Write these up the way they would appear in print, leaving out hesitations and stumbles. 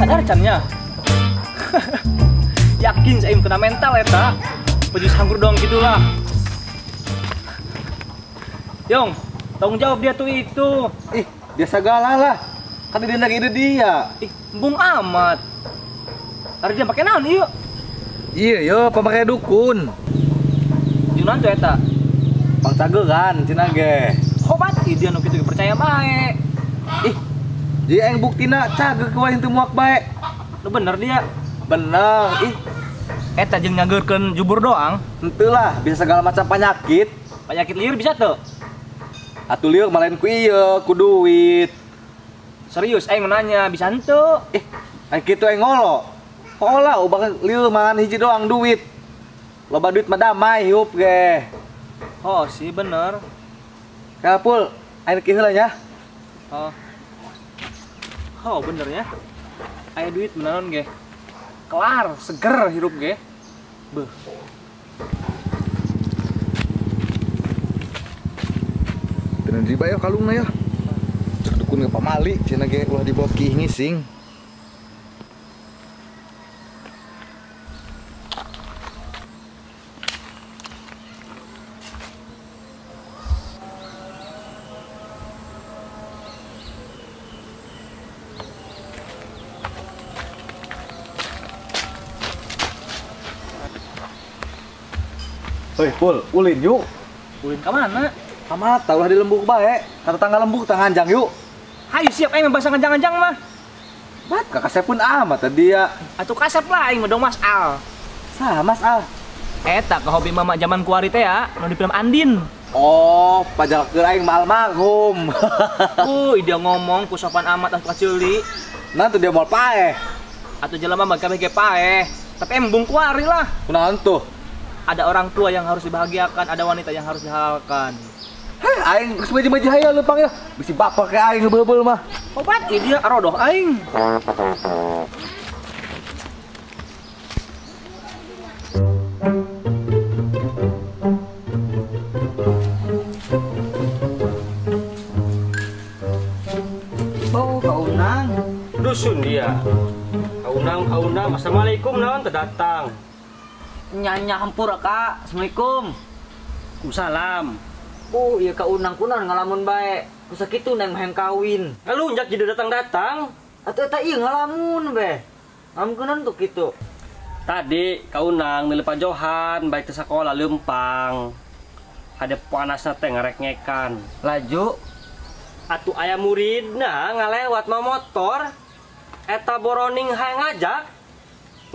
sadar cannya. Yakin saya kena mental eta. Pejus hanggur dong gitulah. Yong, tanggung jawab dia tuh itu. Ih, dia segala lah. Kan dia lagi ide dia. Ih, embung amat. Harus dia pakai naon yuk. Iya, yo pemakai dukun. Junan tuh eta. Pang cagegan cenah ge. Hobat dia nu kitu percaya bae. Ih, dia yang buktina cageg ke wahin teu muak bae. Lu bener dia. Bener. Ih, Eta jeung nyageurkeun jubur doang. henteu lah, bisa segala macam penyakit. Penyakit liur bisa tuh. Atuh lieur malain ku ieu, ku duit. Serius, aing nanya bisa henteu. Ih, aya kitu aing ngolo. Hola, ubah lieur mangan hiji doang duit. Loba duit mah damai hiup ge. Oh, sih bener. Kapul, aing kieu heula nya. Oh. Oh, bener ya. Aya duit beneran ge. Kelar, seger hirup ge. Beuh. Tenan di bae kalungna ya. Cek dukun ke pamali, cenah ge ulah dibawa ki ngising. Hei, Pul, ulin yuk. Ulin ka mana? Kamata ulah di lembuk bae. Kata tanggal lembuk tanganjang yuk. Hayu siap aing membahas kanjang-kanjang mah. Bat kakasepun amat tadi ya. Atuh kasep lah aing medong Mas Al. Sah, Mas Al. Eta ke hobi mama zaman kuari teh ya, nu di film Andin. Oh, pajalkeun aing mah almarhum. Dia ngomong ku sopan amat atuh kaceuli. Nah tuh dia moal paeh. Atuh jelema mah kabeh ge paeh. Tapi embung kuari lah. Kunaon tuh? Ada orang tua yang harus dibahagiakan, ada wanita yang harus dihalalkan. Heh, aing geus maji-maji hayal leumpang ya. Bisi baper ke aing heubeul mah. Obat dia arodoh aing. Oh, Kak Unang. Dusun dia. Kaunang, assalamualaikum naon teu datang. Nyanya hampura, Kak. Assalamualaikum. Salam. Oh, iya Kak Unang kunaon ngalamun bae. Kusakitu neng maheng kawin. Ngalunjak jadi datang-datang. Atuh eta ieu ngalamun be. Ngalamun kunaon tuh kitu. Tadi kaunang milih Pak Johan baik teu sakola leumpang. Ada panasna teh ngarek ngekan. Laju. Atuh aya muridna ngalewat mah motor. Eta boroning hae ngajak.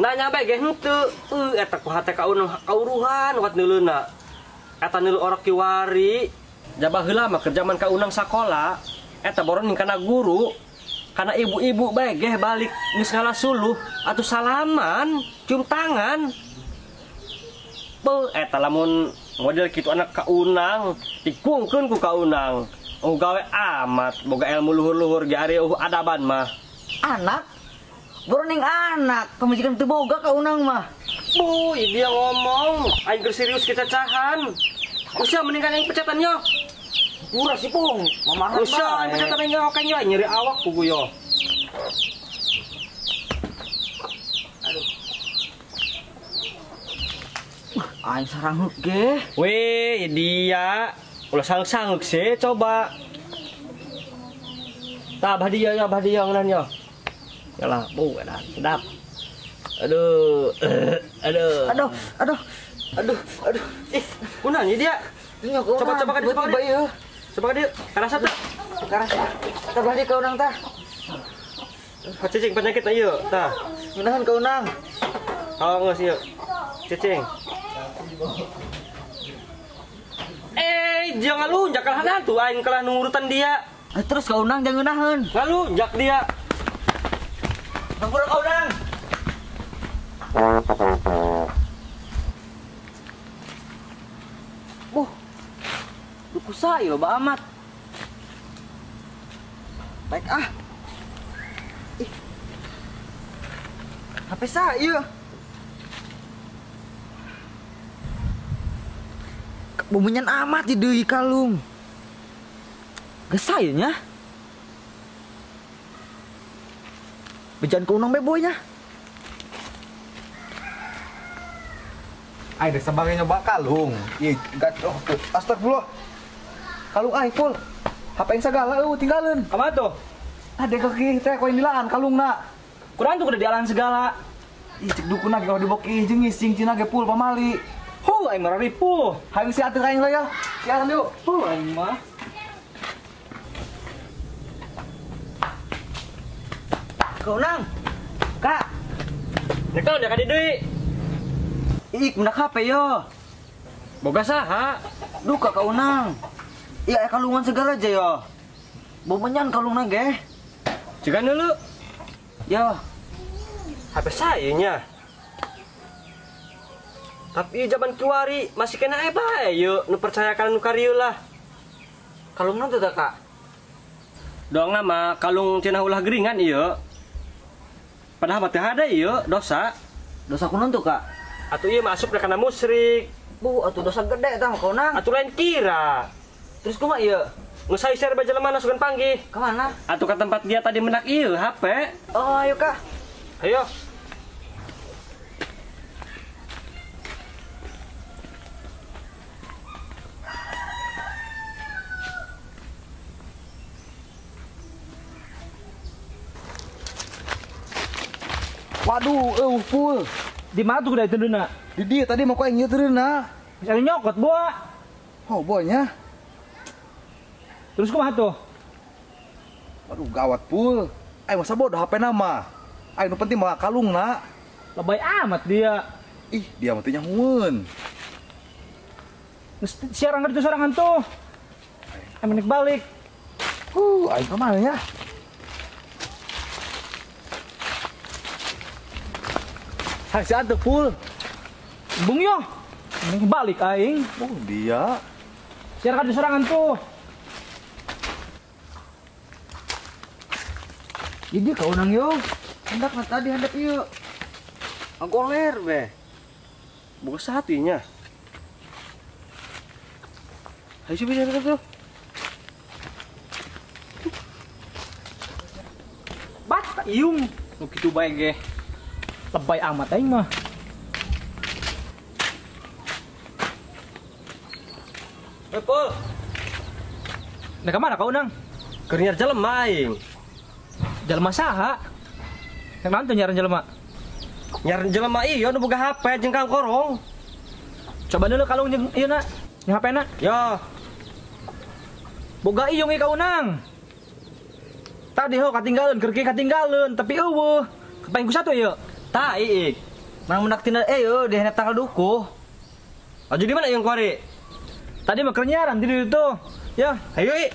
Nanya bae ge henteu. Eta ku hate kaunang kauruhan wat neuleuna. Eta neuleuh orok kiwari. Jabah heula mah keur jaman kaunang sakola. Eta boroning kana guru. Kana ibu-ibu bae ge balik geus ngalasuluh atuh salaman, cium tangan. Beuh eta lamun model kitu anak kaunang dikungkeun ku kaunang. Gawe amat boga ilmu luhur-luhur ge ari adaban mah. Anak? Boroning anak. Pamajikan teu boga Kak Unang mah. Dia ngomong, aing keur serius kita cahan. Usia meninggal yang pecatan yo. Pura sih, Pung. Mamahan Usia bae. pecatan yang oke yo nyeri awak ku yo. Aing sarang ge. Weh, dia ulah sang-sang sih coba. Tah bahdia ngeunan yo. Yalah, edan sedap. Aduh. Aduh. Ih, kunaon ieu dia? Ini Kak Unang. Coba ka Tiba-tiba ieu. Coba ka dieu. Karasa tuh. Karasa. Tabah di Kak Unang tah. Cicing penyakit ieu tah. Ngeunaheun Kak Unang. Oh, geus ieu. Cicing. Jangan lunjak kalah hantu aing kalah nurutan dia. Terus Kak Unang jangan ngeunaheun. Lunjak dia. Hampura Kak Unang. Duku saya loba amat. Baik ah. Ih. HP saya. Bumunyan amat di deui kalung. Geus saya nya. Bejan ke unang beboynya. Ai deh sebagai nyoba kalung. Ih, tuh. Astagfirullah. Kalung ai pul. HP yang segala tinggalin. Apa tuh? Tadi kaki teh koin dilaan kalung nak. Kurang tuh udah dialan segala. Ih cek dukun lagi kalau diboki jeung ngis cina ge pul pamali. Aing mah ripuh. Hayang si atuh aing lah ya. Siaran yuk. Aing mah. Kau nang. Kak, Nekal udah kadi deui. ik mendak HP yo. Boga saha? Duh kak kau nang. Iya kalungan segala aja yo. Bomenyan kalungna ge. Cigan dulu. Yo. HP saya nya. Tapi zaman kiwari masih kena bae yuk nu percaya kalian nu karieu lah. Kalungna tuh tak kak. Doang nama kalung cenah ulah geringan ieu. Padahal mah teu hade ieu dosa. Dosa kunaon tuh kak? Atuh ieu masuk kana musyrik. Bu, atuh dosa gede tah kau nang. Atuh lain kira. Terus kumaha ieu? Nu saisir bae jelema nasukeun panggih. Ka mana? Atuh ka tempat dia tadi mendak ieu HP. Oh, ayo kak. Ayo. Waduh, pul. Di mana tuh udah itu duna? Di dia tadi mau koin nyeutereun na. Bisa nyokot boa. Oh, boynya. Terus kumaha tuh? Waduh, gawat pul. Ai masa bodoh HP nama. Ai nu penting mah kalung na. Lebay amat dia. Ih, dia mah teh nyahueun. Mesti siaran itu sorangan tuh. Menik balik. Ai kemana ya? Hai si atuh pul. Bung yo. Menik balik aing. Oh, dia. Siaran itu sorangan tuh. Jadi kau nang yo. Hendak na tadi handap ieu. Agoler be. Boga satinya. Ayo sih bisa tuh. Bat iung. Nu kitu bae ge. Lebay amat aing mah. Pul. Nah kemana kau nang? Keur nyar jelema aing. Jelema saha? Yang nanti nyaran jelema. Nyar jelema ieu nu boga HP jeung Kang Korong. Coba dulu kalung jeung ieu na. Yang HP na. Ya, Boga iung kau nang. Tadi ho katinggalan, keur kieu katinggalan, tapi eueuh. Kepaing ku satu ieu. tah iik. Mang mendak tina yo di handap tanggal dukuh. Aju di mana yang kuari? Tadi mah keur nyaran di ditu. Ya, Ayo ik.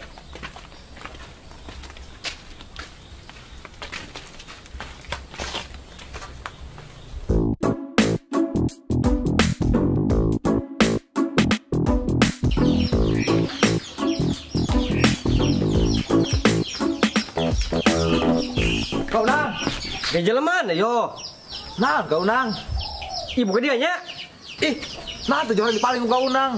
Kau nang. Ge jeleman yo. Nah, kau nang. Ibu ke dia nya. Ih, nah tuh jangan dipaling kau nang.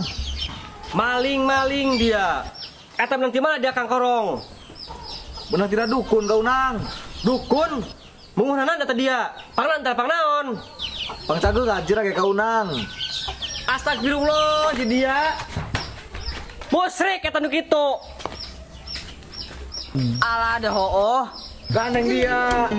Maling-maling dia. Eta nanti mana dia Kang Korong? Benar tidak dukun kau nang. Dukun. Mengunanan data dia. Pangnan teh pangnaon. Pangcageul ngajir ge kau nang. Astagfirullah jadi dia. Musrik eta nu kitu. Alah deh hooh. Gandeng dia.